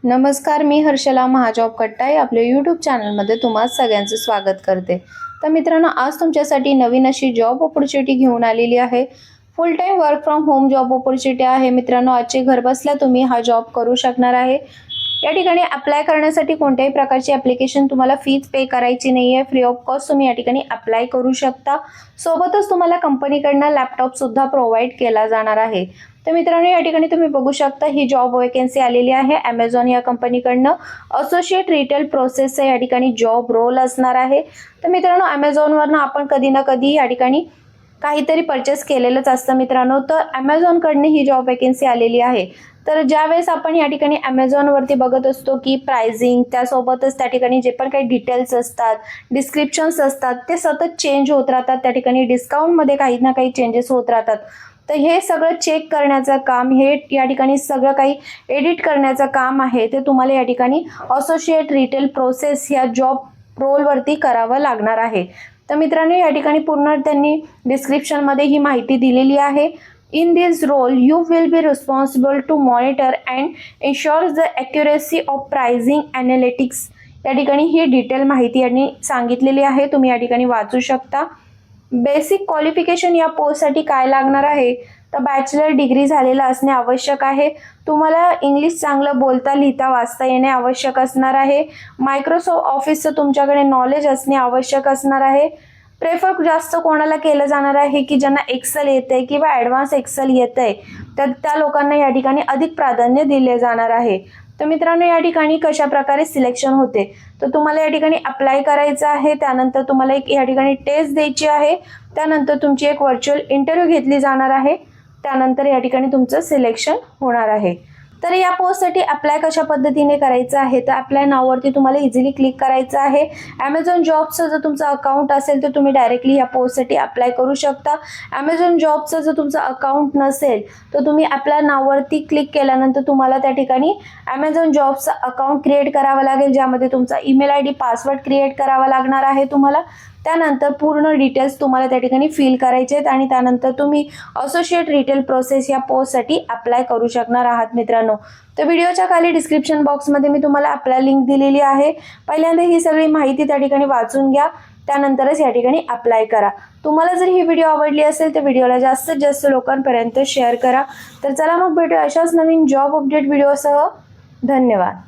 नमस्कार, मी हर्षला महाजॉब कट्टाई आपल्या यूट्यूब चॅनलमध्ये तुम्हा सगळ्यांचं स्वागत करते। तर मित्रांनो, आज तुमच्यासाठी नवीन अशी जॉब अपॉर्च्युनिटी घेऊन आलेली आहे। फुल time work from home job opportunity आहे मित्रांनो। आजचे घर बसल्या तुम्ही हा जॉब करू शकणार आहे। या ठिकाणी अप्लाय करण्यासाठी कोणत्याही प्रकारची ॲप्लिकेशन तुम्हाला फीज पे करायची नाही आहे। फ्री ऑफ कॉस्ट तुम्ही या ठिकाणी अप्लाय करू शकता। सोबतच तुम्हाला कंपनीकडून लॅपटॉप सुद्धा प्रोव्हाइड केला जाणार आहे। तर मित्रांनो, या ठिकाणी तुम्ही बघू शकता ही जॉब वॅकन्सी आलेली आहे Amazon या कंपनीकडनं। असोसिएट रिटेल प्रोसेसचा या ठिकाणी जॉब रोल असणार आहे। तर मित्रांनो, Amazonवरनं आपण कधी ना कधी या ठिकाणी काहीतरी परचेस केलेलंच असतं मित्रांनो। तर Amazonकडनं ही जॉब वॅकन्सी आलेली आहे। तर ज्यावेळेस आपण या ठिकाणी Amazonवरती बघत असतो की प्राइसिंग, त्यासोबतच त्या ठिकाणी जे पण काही डिटेल्स असतात, डिस्क्रिप्शन्स असतात, ते सतत चेंज होत राहतात। त्या ठिकाणी डिस्काउंटमध्ये काही ना काही चेंजेस होत राहतात। तर हे सगळं चेक करण्याचं काम, हे या ठिकाणी सगळं काही एडिट करण्याचं काम आहे ते तुम्हाला या ठिकाणी असोसिएट रिटेल प्रोसेस या जॉब रोलवरती करावं लागणार आहे। तर मित्रांनो, या ठिकाणी पूर्ण त्यांनी डिस्क्रिप्शनमध्ये ही माहिती दिलेली आहे। In this role, you will be responsible to monitor and ensure the accuracy of pricing analytics. या ठिकाणी ही डिटेल माहिती यांनी सांगितलेली आहे, तुम्ही या ठिकाणी वाचू शकता। बेसिक क्वालिफिकेशन या पोस्टसाठी काय लागणार आहे, तर बॅचलर डिग्री झालेलं असणे आवश्यक आहे। तुम्हाला इंग्लिश चांगलं बोलता, लिहिता, वाचता येणे आवश्यक असणार आहे। मायक्रोसॉफ्ट ऑफिसचं तुमच्याकडे नॉलेज असणे आवश्यक असणार आहे। प्रेफर जास्त कोणाला केलं जाणार आहे की ज्यांना एक्सेल येते किंवा ॲडव्हान्स एक्सेल येतंय, तर त्या लोकांना या ठिकाणी अधिक प्राधान्य दिले जाणार आहे। तर मित्रांनो, या ठिकाणी कशा प्रकारे सिलेक्शन होते, तर तुम्हाला या ठिकाणी अप्लाय करायचं आहे। त्यानंतर तुम्हाला एक या ठिकाणी टेस्ट द्यायची आहे। त्यानंतर तुमची एक व्हर्च्युअल इंटरव्ह्यू घेतली जाणार आहे। त्यानंतर या ठिकाणी तुमचं सिलेक्शन होणार आहे। तर या पोस्टसाठी अप्लाय कशा पद्धतीने करायचं आहे, तर अप्लाय नाववरती तुम्हाला इझिली क्लिक करायचं आहे। Amazon जॉबचं जर तुमचं अकाउंट असेल तर तुम्ही डायरेक्टली या पोस्टसाठी अप्लाय करू शकता। Amazon जॉबचं जर तुमचं अकाउंट नसेल तर तुम्ही अप्लाय नाववरती क्लिक केल्यानंतर तुम्हाला त्या ठिकाणी Amazon जॉबचं अकाउंट क्रिएट करावं लागेल, ज्यामध्ये तुमचा ईमेल ID, पासवर्ड क्रिएट करावा लागणार आहे तुम्हाला। त्यानंतर पूर्ण डिटेल्स तुम्हाला त्या ठिकाणी फिल करायचे आहेत आणि त्यानंतर तुम्ही असोसिएट रिटेल प्रोसेस या पोस्टसाठी अप्लाय करू शकणार आहात मित्रांनो। तर व्हिडिओच्या खाली डिस्क्रिप्शन बॉक्समध्ये मी तुम्हाला अप्लाय लिंक दिलेली आहे। पहिल्यांदा ही सगळी माहिती त्या ठिकाणी वाचून घ्या, त्यानंतरच या ठिकाणी अप्लाय करा। तुम्हाला जर ही व्हिडिओ आवडली असेल तर व्हिडिओला जास्तीत जास्त लोकांपर्यंत शेअर करा। तर चला मग भेटूया अशाच नवीन जॉब अपडेट व्हिडिओसह। धन्यवाद।